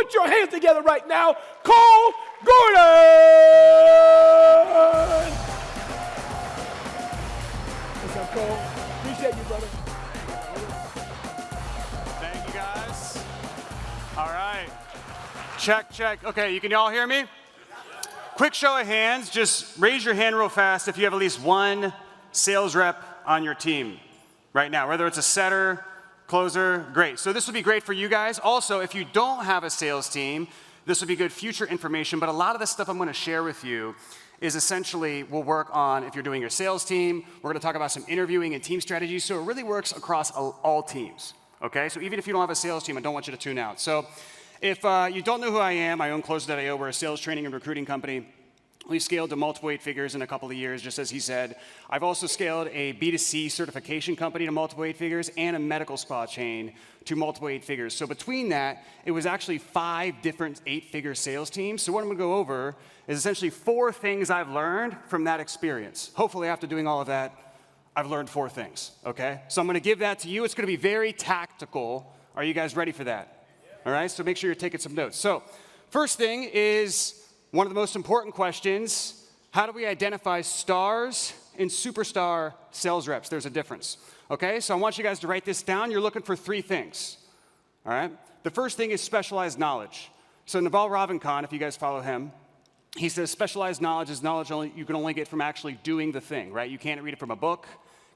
Put your hands together right now. Cole Gordon! What's up, Cole? Appreciate you, brother. Thank you, guys. All right. Check, check. Okay, you can all hear me? Quick show of hands. Just raise your hand real fast if you have at least one sales rep on your team right now, whether it's a setter, closer, great. So this would be great for you guys. Also, if you don't have a sales team, this would be good future information, but a lot of the stuff I'm going to share with you is essentially will work on if you're doing your sales team. We're going to talk about some interviewing and team strategies, so it really works across all teams, okay? So even if you don't have a sales team, I don't want you to tune out. So if you don't know who I am, I own Closer.io. We're a sales training and recruiting company. We've scaled to multiple 8 figures in a couple of years, just as he said. I've also scaled a B2C certification company to multiple 8 figures and a medical spa chain to multiple 8 figures. So between that, it was actually 5 different 8-figure sales teams. So what I'm going to go over is essentially 4 things I've learned from that experience. Hopefully, after doing all of that, I've learned 4 things, okay? So I'm going to give that to you. It's going to be very tactical. Are you guys ready for that? All right, so make sure you're taking some notes. So first thing is one of the most important questions. How do we identify stars and superstar sales reps? There's a difference, okay? So I want you guys to write this down. You're looking for 3 things, all right? The first thing is specialized knowledge. So Naval Ravikant, if you guys follow him, he says specialized knowledge is knowledge you can only get from actually doing the thing, right? You can't read it from a book,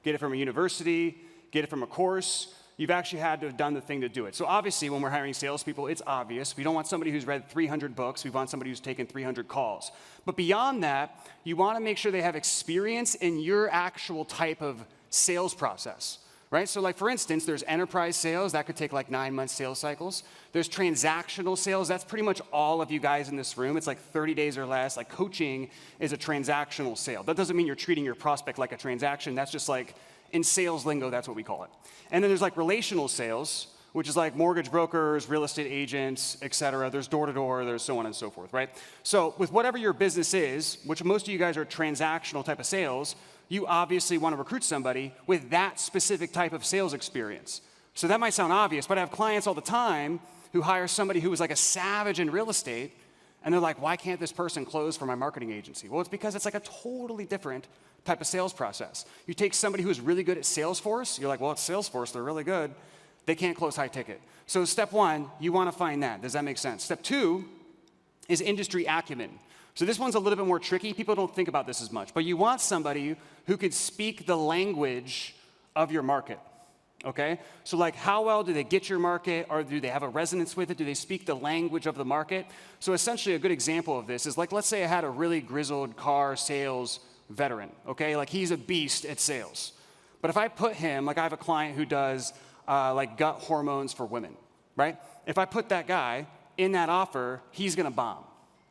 get it from a university, get it from a course. You've actually had to have done the thing to do it. So obviously, when we're hiring salespeople, it's obvious. We don't want somebody who's read 300 books. We want somebody who's taken 300 calls. But beyond that, you want to make sure they have experience in your actual type of sales process, right? So like, for instance, there's enterprise sales. That could take like 9-month sales cycles. There's transactional sales. That's pretty much all of you guys in this room. It's like 30 days or less. Like coaching is a transactional sale. That doesn't mean you're treating your prospect like a transaction. That's just like, in sales lingo, that's what we call it. And then there's like relational sales, which is like mortgage brokers, real estate agents, et cetera. There's door-to-door, there's so on and so forth, right? So with whatever your business is, which most of you guys are transactional type of sales, you obviously want to recruit somebody with that specific type of sales experience. So that might sound obvious, but I have clients all the time who hire somebody who is like a savage in real estate, and they're like, why can't this person close for my marketing agency? Well, it's because it's like a totally different type of sales process. You take somebody who is really good at Salesforce, you're like, well, it's Salesforce, they're really good. They can't close high ticket. So step 1, you want to find that. Does that make sense? Step 2 is industry acumen. So this one's a little bit more tricky. People don't think about this as much. But you want somebody who can speak the language of your market. Okay? So like, how well do they get your market, or do they have a resonance with it? Do they speak the language of the market? So essentially a good example of this is like, let's say I had a really grizzled car sales veteran, okay? Like he's a beast at sales. But if I put him, like I have a client who does like gut hormones for women, right? If I put that guy in that offer, he's gonna bomb.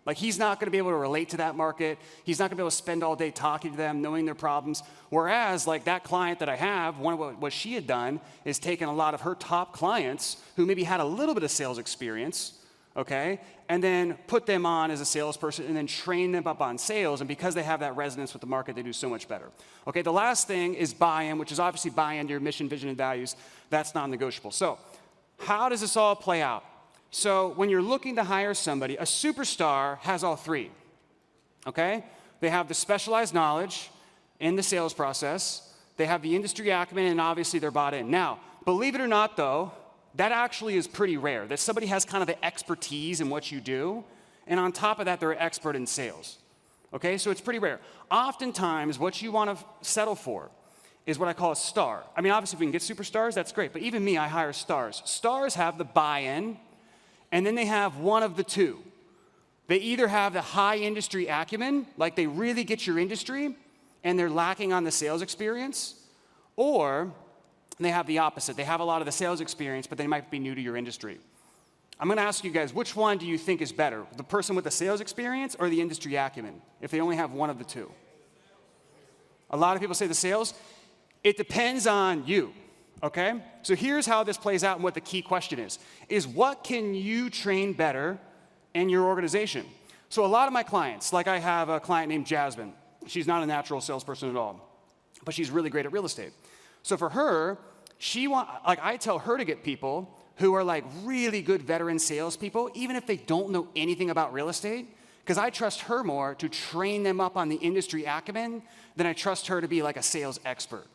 Like he's not gonna be able to relate to that market. He's not gonna be able to spend all day talking to them, knowing their problems. Whereas like that client that I have, what she had done is taken a lot of her top clients who maybe had a little bit of sales experience, okay, and then put them on as a salesperson and then train them up on sales. And because they have that resonance with the market, they do so much better. Okay, the last thing is buy-in, which is obviously buy-in to your mission, vision, and values. That's non-negotiable. So how does this all play out? So when you're looking to hire somebody, a superstar has all 3, okay? They have the specialized knowledge in the sales process. They have the industry acumen, and obviously they're bought in. Now, believe it or not, though, that actually is pretty rare, that somebody has kind of the expertise in what you do, and on top of that, they're an expert in sales. Okay, so it's pretty rare. Oftentimes, what you want to settle for is what I call a star. I mean, obviously, if we can get superstars, that's great, but even me, I hire stars. Stars have the buy-in, and then they have one of the 2. They either have the high industry acumen, like they really get your industry, and they're lacking on the sales experience, or they have the opposite. They have a lot of the sales experience, but they might be new to your industry. I'm going to ask you guys, which one do you think is better? The person with the sales experience or the industry acumen, if they only have one of the 2? A lot of people say the sales. It depends on you, okay? So here's how this plays out and what the key question is what can you train better in your organization? So a lot of my clients, like I have a client named Jasmine. She's not a natural salesperson at all, but she's really great at real estate. So for her, I tell her to get people who are like really good veteran salespeople, even if they don't know anything about real estate, because I trust her more to train them up on the industry acumen than I trust her to be like a sales expert,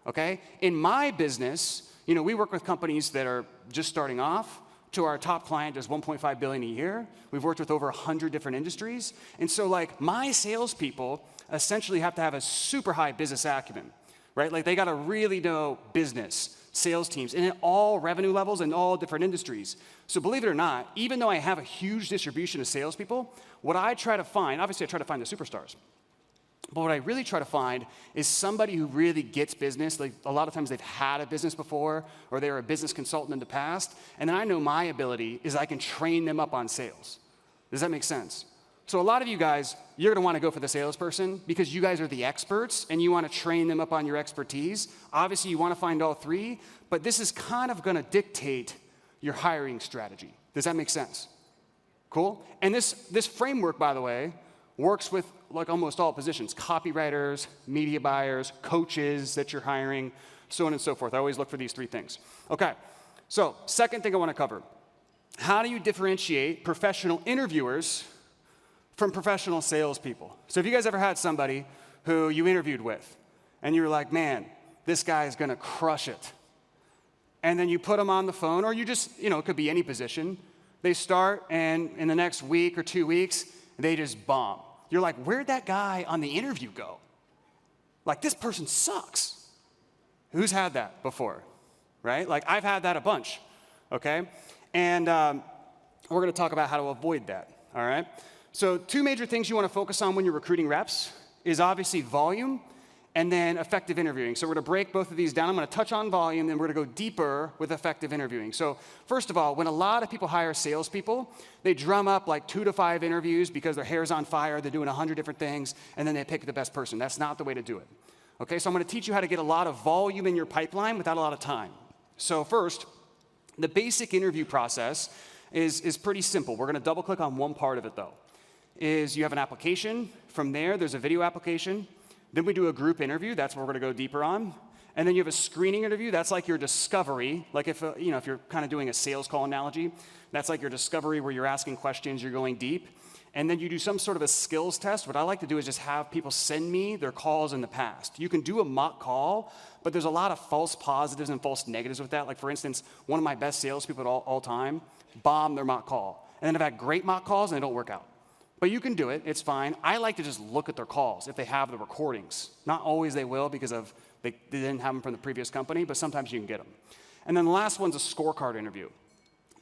okay? In my business, you know, we work with companies that are just starting off to our top client does $1.5 billion a year. We've worked with over 100 different industries. And so like my salespeople essentially have to have a super high business acumen, right? Like they gotta really know business, sales teams, and at all revenue levels and all different industries. So believe it or not, even though I have a huge distribution of salespeople, what I try to find, obviously I try to find the superstars, but what I really try to find is somebody who really gets business. Like a lot of times they've had a business before, or they were a business consultant in the past, and then I know my ability is I can train them up on sales. Does that make sense? So a lot of you guys, you're gonna wanna go for the salesperson because you guys are the experts and you wanna train them up on your expertise. Obviously you wanna find all three, but this is kind of gonna dictate your hiring strategy. Does that make sense? Cool? And this framework, by the way, works with like almost all positions, copywriters, media buyers, coaches that you're hiring, so on and so forth. I always look for these three things. Okay, so second thing I wanna cover. How do you differentiate professional interviewers from professional salespeople? So have you guys ever had somebody who you interviewed with and you were like, man, this guy is gonna crush it. And then you put them on the phone, or you just, you know, it could be any position. They start and in the next week or 2 weeks, they just bomb. You're like, where'd that guy on the interview go? Like, this person sucks. Who's had that before, right? Like, I've had that a bunch, okay? And we're gonna talk about how to avoid that, all right? So 2 major things you wanna focus on when you're recruiting reps is obviously volume and then effective interviewing. So we're gonna break both of these down. I'm gonna touch on volume, then we're gonna go deeper with effective interviewing. So first of all, when a lot of people hire salespeople, they drum up like 2 to 5 interviews because their hair's on fire, they're doing 100 different things, and then they pick the best person. That's not the way to do it. Okay, so I'm gonna teach you how to get a lot of volume in your pipeline without a lot of time. So first, the basic interview process is pretty simple. We're gonna double click on one part of it though. Is you have an application. From there's a video application. Then we do a group interview. That's what we're gonna go deeper on. And then you have a screening interview. That's like your discovery. Like if you're kind of doing a sales call analogy, that's like your discovery where you're asking questions, you're going deep. And then you do some sort of a skills test. What I like to do is just have people send me their calls in the past. You can do a mock call, but there's a lot of false positives and false negatives with that. Like for instance, one of my best salespeople all time bombed their mock call. And then I've had great mock calls and they don't work out. But you can do it, it's fine. I like to just look at their calls if they have the recordings. Not always they will because they didn't have them from the previous company, but sometimes you can get them. And then the last one's a scorecard interview.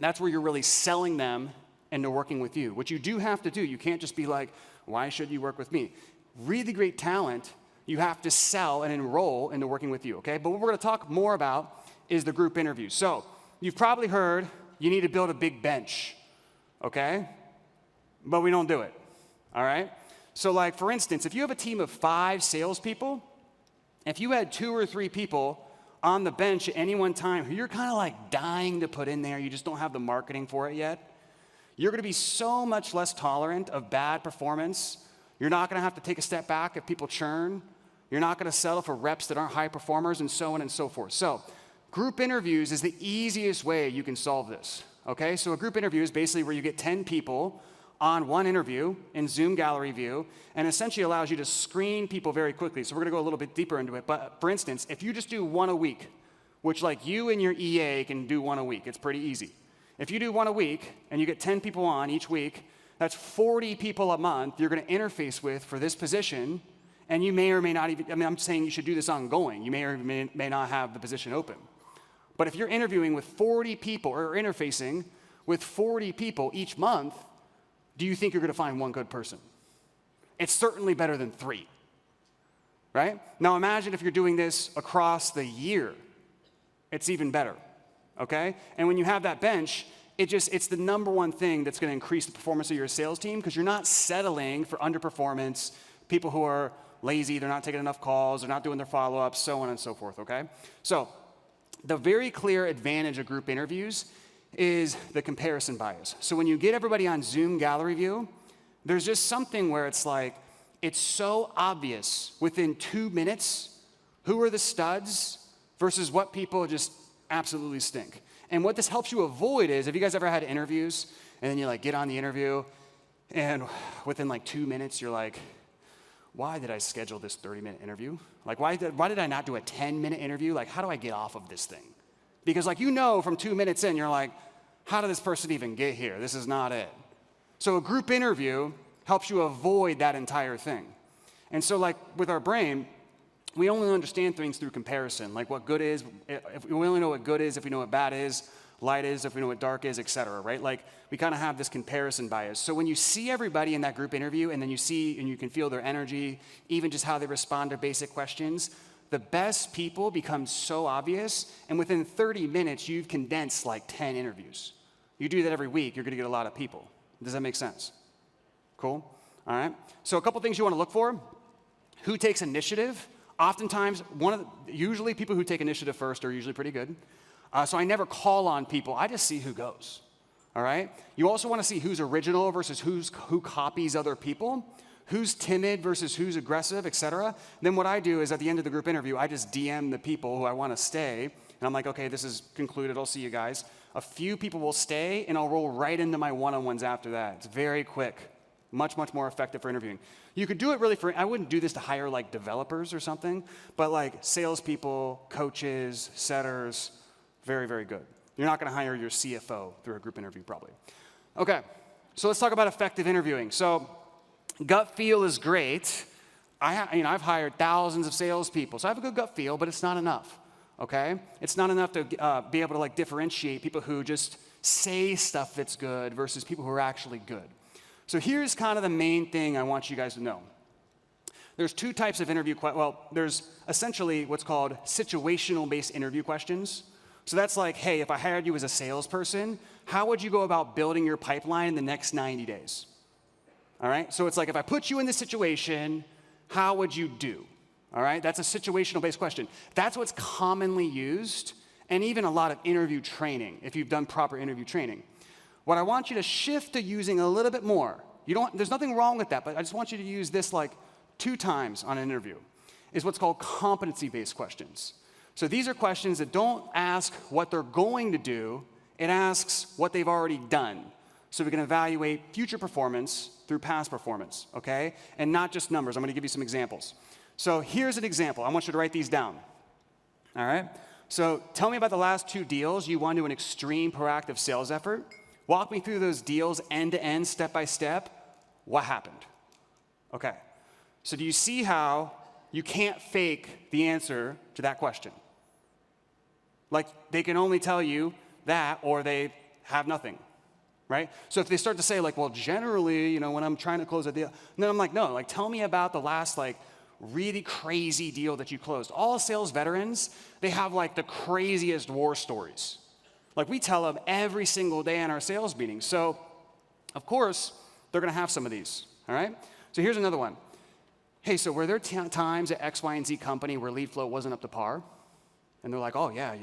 That's where you're really selling them into working with you. What you do have to do, you can't just be like, why should you work with me? Really great talent, you have to sell and enroll into working with you, okay? But what we're gonna talk more about is the group interview. So you've probably heard you need to build a big bench, okay? But we don't do it, all right? So like, for instance, if you have a team of 5 salespeople, if you had 2 or 3 people on the bench at any one time who you're kind of like dying to put in there, you just don't have the marketing for it yet, you're gonna be so much less tolerant of bad performance. You're not gonna have to take a step back if people churn. You're not gonna settle for reps that aren't high performers and so on and so forth. So group interviews is the easiest way you can solve this, okay? So a group interview is basically where you get 10 people on one interview in Zoom gallery view, and essentially allows you to screen people very quickly. So we're gonna go a little bit deeper into it. But for instance, if you just do 1 a week, which like you and your EA can do 1 a week, it's pretty easy. If you do 1 a week and you get 10 people on each week, that's 40 people a month you're gonna interface with for this position, and you may or may not even, I mean, I'm saying you should do this ongoing. You may or may not have the position open. But if you're interviewing with 40 people or interfacing with 40 people each month, do you think you're gonna find 1 good person? It's certainly better than 3, right? Now imagine if you're doing this across the year. It's even better, okay? And when you have that bench, it's the #1 thing that's gonna increase the performance of your sales team because you're not settling for underperformance, people who are lazy, they're not taking enough calls, they're not doing their follow-ups, so on and so forth, okay? So the very clear advantage of group interviews is the comparison bias. So when you get everybody on Zoom gallery view, there's just something where it's like, it's so obvious within 2 minutes who are the studs versus what people just absolutely stink. And what this helps you avoid is, have you guys ever had interviews and then you like get on the interview and within like 2 minutes you're like, why did I schedule this 30-minute interview? Like why did I not do a 10-minute interview? Like how do I get off of this thing? Because like you know from 2 minutes in, you're like, how did this person even get here? This is not it. So a group interview helps you avoid that entire thing. And so like with our brain, we only understand things through comparison, like what good is, if we only know what good is, if we know what bad is, light is, if we know what dark is, et cetera, right? Like we kind of have this comparison bias. So when you see everybody in that group interview and then you see and you can feel their energy, even just how they respond to basic questions, the best people become so obvious, and within 30 minutes, you've condensed like 10 interviews. You do that every week, you're gonna get a lot of people. Does that make sense? Cool? All right. So a couple things you wanna look for. Who takes initiative? Oftentimes, usually people who take initiative first are usually pretty good. So I never call on people. I just see who goes. All right? You also want to see who's original versus who copies other people, who's timid versus who's aggressive, et cetera. Then what I do is at the end of the group interview, I just DM the people who I want to stay. And I'm like, okay, this is concluded. I'll see you guys. A few people will stay, and I'll roll right into my one-on-ones after that. It's very quick. Much, much more effective for interviewing. You could do it really I wouldn't do this to hire like developers or something, but like salespeople, coaches, setters, very, very good. You're not gonna hire your CFO through a group interview probably. Okay, so let's talk about effective interviewing. So gut feel is great. I've hired thousands of salespeople, so I have a good gut feel, but it's not enough, okay? It's not enough to be able to like differentiate people who just say stuff that's good versus people who are actually good. So here's kind of the main thing I want you guys to know. There's two types of interview, there's essentially what's called situational-based interview questions. So that's like, hey, if I hired you as a salesperson, how would you go about building your pipeline in the next 90 days? All right, so it's like, if I put you in this situation, how would you do? All right, that's a situational-based question. That's what's commonly used, and even a lot of interview training, if you've done proper interview training. What I want you to shift to using a little bit more, there's nothing wrong with that, but I just want you to use this like 2 times on an interview, is what's called competency-based questions. So these are questions that don't ask what they're going to do, it asks what they've already done. So we can evaluate future performance through past performance, okay? And not just numbers. I'm gonna give you some examples. So here's an example. I want you to write these down, all right? So tell me about the last 2 deals you won to an extreme proactive sales effort. Walk me through those deals end to end, step by step. What happened? Okay. So do you see how you can't fake the answer to that question? Like they can only tell you that or they have nothing, right? So if they start to say like, well, generally, when I'm trying to close a deal, then I'm like, no, like tell me about the last like really crazy deal that you closed. All sales veterans, they have like the craziest war stories. Like we tell them every single day in our sales meetings. So, of course, they're gonna have some of these, all right? So here's another one. Hey, so were there times at X, Y, and Z company where lead flow wasn't up to par? And they're like, oh yeah,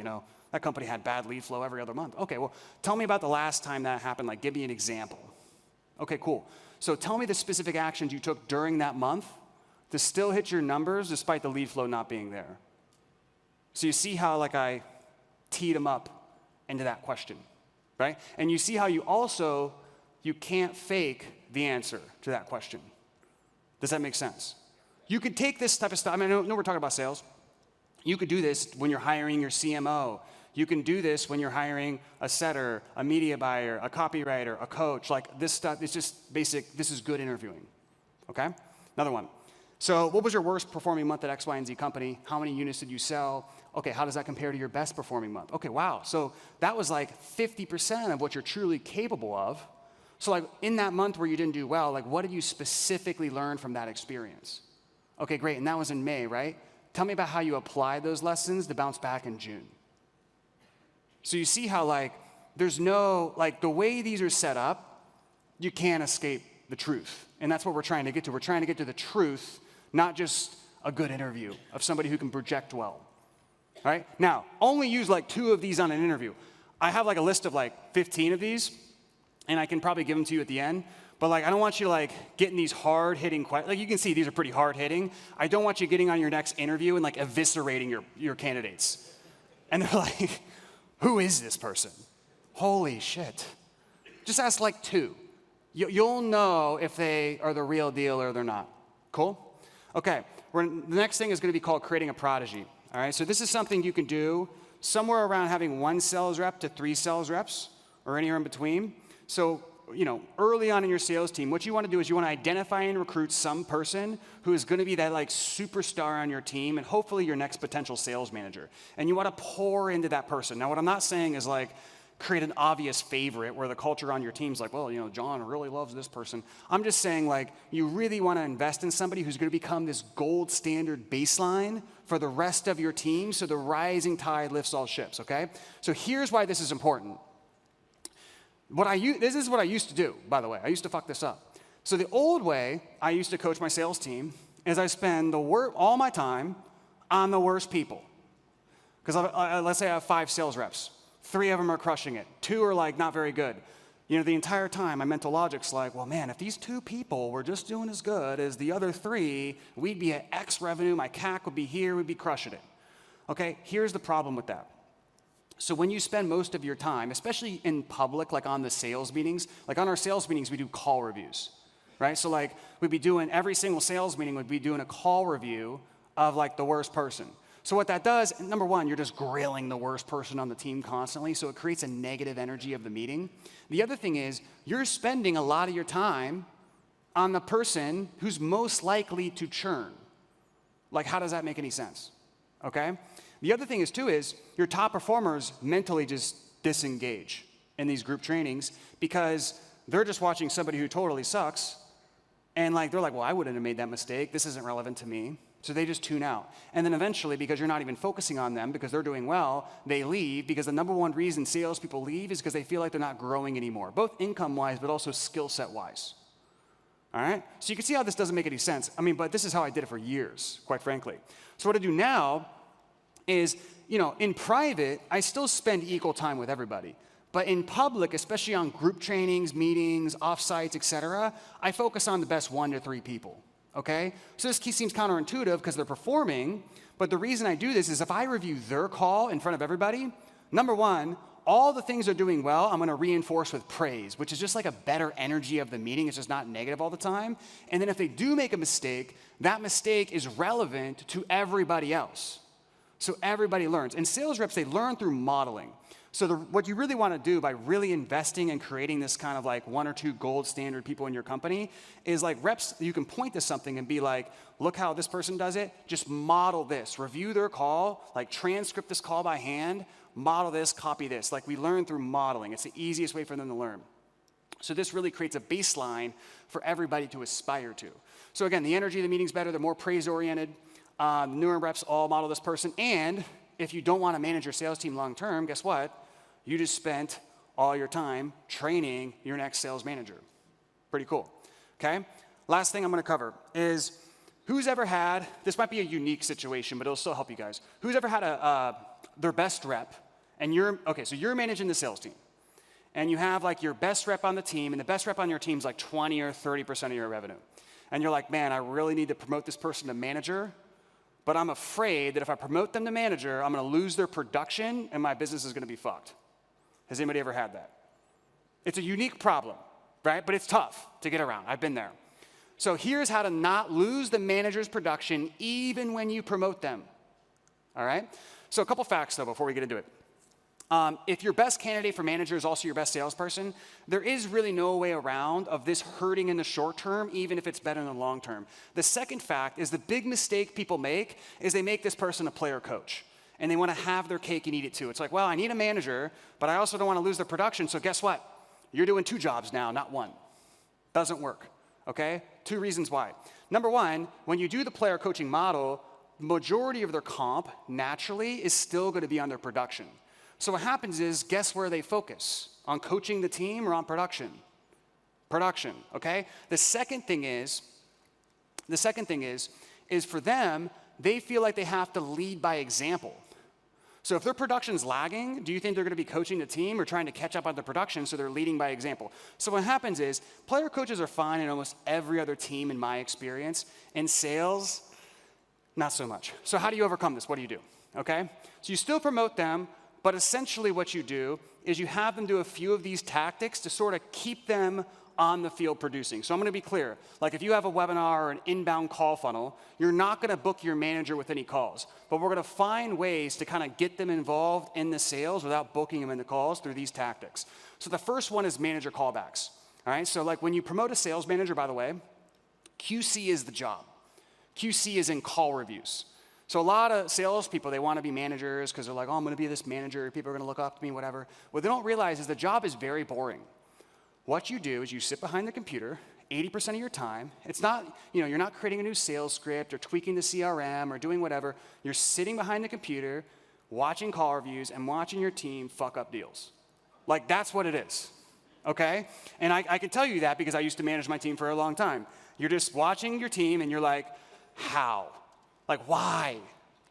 that company had bad lead flow every other month. Okay, well, tell me about the last time that happened. Like, give me an example. Okay, cool. So tell me the specific actions you took during that month to still hit your numbers despite the lead flow not being there. So you see how like I teed them up into that question, right? And you see how you can't fake the answer to that question. Does that make sense? You could take this type of stuff. I know we're talking about sales. You could do this when you're hiring your CMO. You can do this when you're hiring a setter, a media buyer, a copywriter, a coach. Like this stuff is just basic. This is good interviewing, okay? Another one. So what was your worst performing month at X, Y, and Z company? How many units did you sell? Okay, how does that compare to your best performing month? Okay, wow. So that was like 50% of what you're truly capable of. So like in that month where you didn't do well, like what did you specifically learn from that experience? Okay, great, and that was in May, right? Tell me about how you applied those lessons to bounce back in June. So you see how like there's no, like the way these are set up, you can't escape the truth. And that's what we're trying to get to. We're trying to get to the truth, not just a good interview of somebody who can project well. All right? Now, only use like 2 of these on an interview. I have like a list of like 15 of these, and I can probably give them to you at the end. But like, I don't want you like getting these hard-hitting questions. Like you can see these are pretty hard-hitting. I don't want you getting on your next interview and like eviscerating your candidates. And they're like, Who is this person? Holy shit. Just ask like 2. You'll know if they are the real deal or they're not. Cool? Okay, the next thing is going to be called creating a prodigy. All right, so this is something you can do somewhere around having 1 sales rep to 3 sales reps or anywhere in between. So, early on in your sales team, what you want to do is you want to identify and recruit some person who is going to be that like superstar on your team and hopefully your next potential sales manager. And you want to pour into that person. Now, what I'm not saying is like create an obvious favorite where the culture on your team's like, well, John really loves this person. I'm just saying like you really want to invest in somebody who's going to become this gold standard baseline for the rest of your team so the rising tide lifts all ships, okay? So here's why this is important. This is what I used to do, by the way. I used to fuck this up. So the old way I used to coach my sales team is I spend all my time on the worst people. Because let's say I have 5 sales reps. 3 of them are crushing it. 2 are like not very good. The entire time my mental logic's like, well, man, if these 2 people were just doing as good as the other 3, we'd be at X revenue, my CAC would be here, we'd be crushing it. Okay, here's the problem with that. So when you spend most of your time, especially in public, like on the sales meetings, like on our sales meetings, we do call reviews, right? So like we'd be doing, every single sales meeting would be doing a call review of like the worst person. So what that does, number one, you're just grilling the worst person on the team constantly, so it creates a negative energy of the meeting. The other thing is you're spending a lot of your time on the person who's most likely to churn. Like, how does that make any sense? Okay? The other thing is your top performers mentally just disengage in these group trainings because they're just watching somebody who totally sucks and like they're like, well, I wouldn't have made that mistake. This isn't relevant to me. So they just tune out. And then eventually, because you're not even focusing on them because they're doing well, they leave because the number one reason salespeople leave is because they feel like they're not growing anymore, both income-wise but also skill set-wise. All right? So you can see how this doesn't make any sense. But this is how I did it for years, quite frankly. So what I do now is, in private, I still spend equal time with everybody. But in public, especially on group trainings, meetings, offsites, etc., I focus on the best 1 to 3 people, okay? So this seems counterintuitive because they're performing, but the reason I do this is if I review their call in front of everybody, number one, all the things they're doing well, I'm going to reinforce with praise, which is just like a better energy of the meeting. It's just not negative all the time. And then if they do make a mistake, that mistake is relevant to everybody else. So everybody learns. And sales reps, they learn through modeling. So what you really want to do by really investing and creating this kind of like 1 or 2 gold standard people in your company is like reps, you can point to something and be like, look how this person does it. Just model this. Review their call, like transcript this call by hand, model this, copy this. Like we learn through modeling. It's the easiest way for them to learn. So this really creates a baseline for everybody to aspire to. So again, the energy of the meeting's better. They're more praise-oriented. Newer reps all model this person. And if you don't want to manage your sales team long term, guess what? You just spent all your time training your next sales manager. Pretty cool. Okay? Last thing I'm going to cover is who's ever had, this might be a unique situation, but it'll still help you guys. Who's ever had their best rep, and so you're managing the sales team, and you have like your best rep on the team, and the best rep on your team is like 20 or 30% of your revenue. And you're like, man, I really need to promote this person to manager, but I'm afraid that if I promote them to manager, I'm going to lose their production and my business is going to be fucked. Has anybody ever had that? It's a unique problem, right? But it's tough to get around. I've been there. So here's how to not lose the manager's production even when you promote them. All right? So a couple facts, though, before we get into it. If your best candidate for manager is also your best salesperson, there is really no way around of this hurting in the short term, even if it's better in the long term. The second fact is the big mistake people make is they make this person a player coach. And they want to have their cake and eat it too. It's like, well, I need a manager, but I also don't want to lose their production, so guess what? You're doing 2 jobs now, not 1. Doesn't work, okay? 2 reasons why. Number one, when you do the player coaching model, majority of their comp naturally is still going to be on their production. So what happens is, guess where they focus? On coaching the team or on production? Production, okay? The second thing is for them, they feel like they have to lead by example. So if their production's lagging, do you think they're going to be coaching the team or trying to catch up on the production so they're leading by example? So what happens is player coaches are fine in almost every other team in my experience. In sales, not so much. So how do you overcome this? What do you do? Okay? So you still promote them, But essentially what you do is you have them do a few of these tactics to sort of keep them on the field producing. So I'm gonna be clear. Like if you have a webinar or an inbound call funnel, you're not gonna book your manager with any calls. But we're gonna find ways to kind of get them involved in the sales without booking them in the calls through these tactics. So the first one is manager callbacks. All right, so like when you promote a sales manager, by the way, QC is the job. QC is in call reviews. So a lot of salespeople, they want to be managers because they're like, oh, I'm going to be this manager. People are going to look up to me, whatever. What they don't realize is the job is very boring. What you do is you sit behind the computer 80% of your time. It's not, you're not creating a new sales script or tweaking the CRM or doing whatever. You're sitting behind the computer, watching call reviews and watching your team fuck up deals. Like that's what it is, okay? And I can tell you that because I used to manage my team for a long time. You're just watching your team and you're like, how? Like why?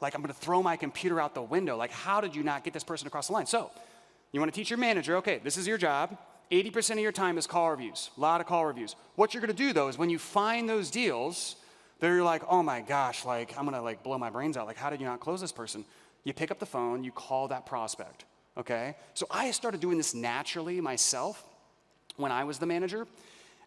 Like I'm gonna throw my computer out the window. Like how did you not get this person across the line? So you wanna teach your manager, okay, this is your job. 80% of your time is call reviews, a lot of call reviews. What you're gonna do though is when you find those deals that you're like, oh my gosh, like I'm gonna like blow my brains out. Like how did you not close this person? You pick up the phone, you call that prospect, okay? So I started doing this naturally myself when I was the manager.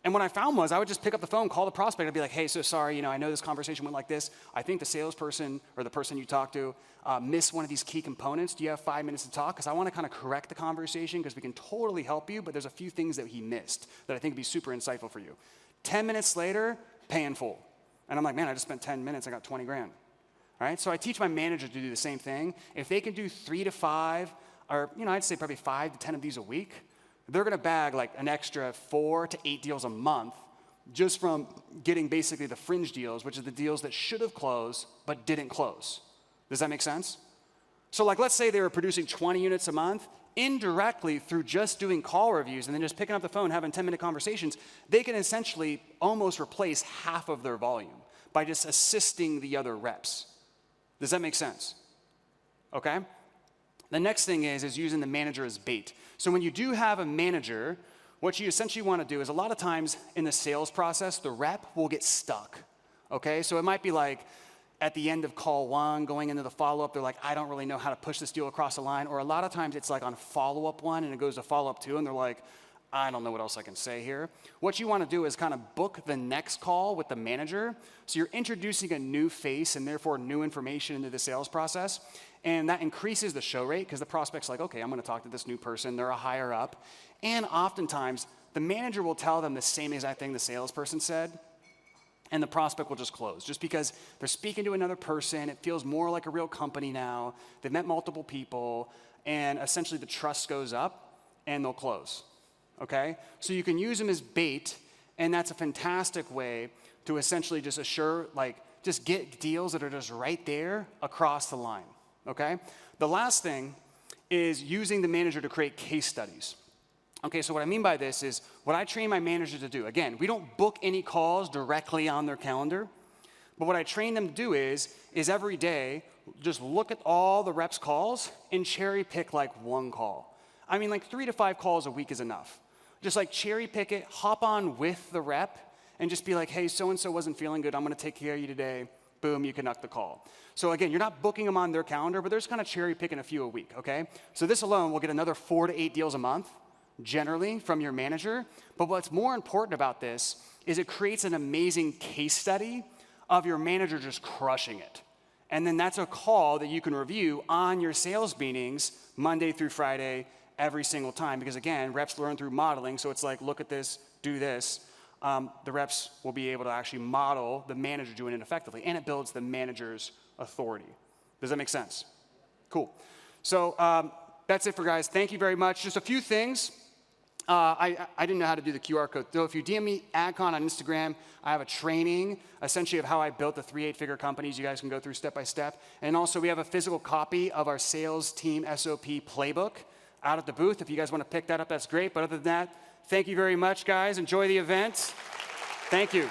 And what I found was I would just pick up the phone, call the prospect, and be like, hey, so sorry, I know this conversation went like this. I think the salesperson or the person you talked to missed one of these key components. Do you have 5 minutes to talk? Because I want to kind of correct the conversation because we can totally help you, but there's a few things that he missed that I think would be super insightful for you. 10 minutes later, pay in full. And I'm like, man, I just spent 10 minutes, I got 20 grand. All right, so I teach my manager to do the same thing. If they can do 3 to 5, or I'd say probably 5 to 10 of these a week, they're gonna bag like an extra 4 to 8 deals a month just from getting basically the fringe deals, which are the deals that should have closed but didn't close. Does that make sense? So like let's say they were producing 20 units a month, indirectly through just doing call reviews and then just picking up the phone, having 10-minute conversations, they can essentially almost replace half of their volume by just assisting the other reps. Does that make sense? Okay? The next thing is using the manager as bait. So when you do have a manager, what you essentially want to do is a lot of times in the sales process, the rep will get stuck, okay? So it might be like at the end of call 1, going into the follow-up, they're like, I don't really know how to push this deal across the line. Or a lot of times it's like on follow-up 1 and it goes to follow-up 2 and they're like, I don't know what else I can say here. What you want to do is kind of book the next call with the manager. So you're introducing a new face and therefore new information into the sales process. And that increases the show rate because the prospect's like, okay, I'm going to talk to this new person. They're a higher up. And oftentimes, the manager will tell them the same exact thing the salesperson said, and the prospect will just close. Just because they're speaking to another person, it feels more like a real company now. They've met multiple people, and essentially the trust goes up, and they'll close. Okay? So you can use them as bait, and that's a fantastic way to essentially just just get deals that are just right there across the line. Okay? The last thing is using the manager to create case studies. Okay, so what I mean by this is what I train my manager to do. Again, we don't book any calls directly on their calendar, but what I train them to do is every day, just look at all the reps' calls and cherry pick like one call. I mean, like 3 to 5 calls a week is enough. Just like cherry pick it, hop on with the rep, and just be like, hey, so-and-so wasn't feeling good, I'm gonna take care of you today. Boom, you conduct the call. So again, you're not booking them on their calendar, but they're just kind of cherry picking a few a week, okay? So this alone will get another 4 to 8 deals a month, generally, from your manager. But what's more important about this is it creates an amazing case study of your manager just crushing it. And then that's a call that you can review on your sales meetings Monday through Friday every single time. Because again, reps learn through modeling, so it's like, look at this, do this. The reps will be able to actually model the manager doing it effectively, and it builds the manager's authority. Does that make sense? Cool. So that's it for guys. Thank you very much. Just a few things. I didn't know how to do the QR code. So if you DM me Adcon on Instagram, I have a training essentially of how I built the 3 8-figure companies. You guys can go through step by step. And also we have a physical copy of our sales team SOP playbook out at the booth. If you guys want to pick that up, that's great. But other than that, thank you very much, guys. Enjoy the event. Thank you.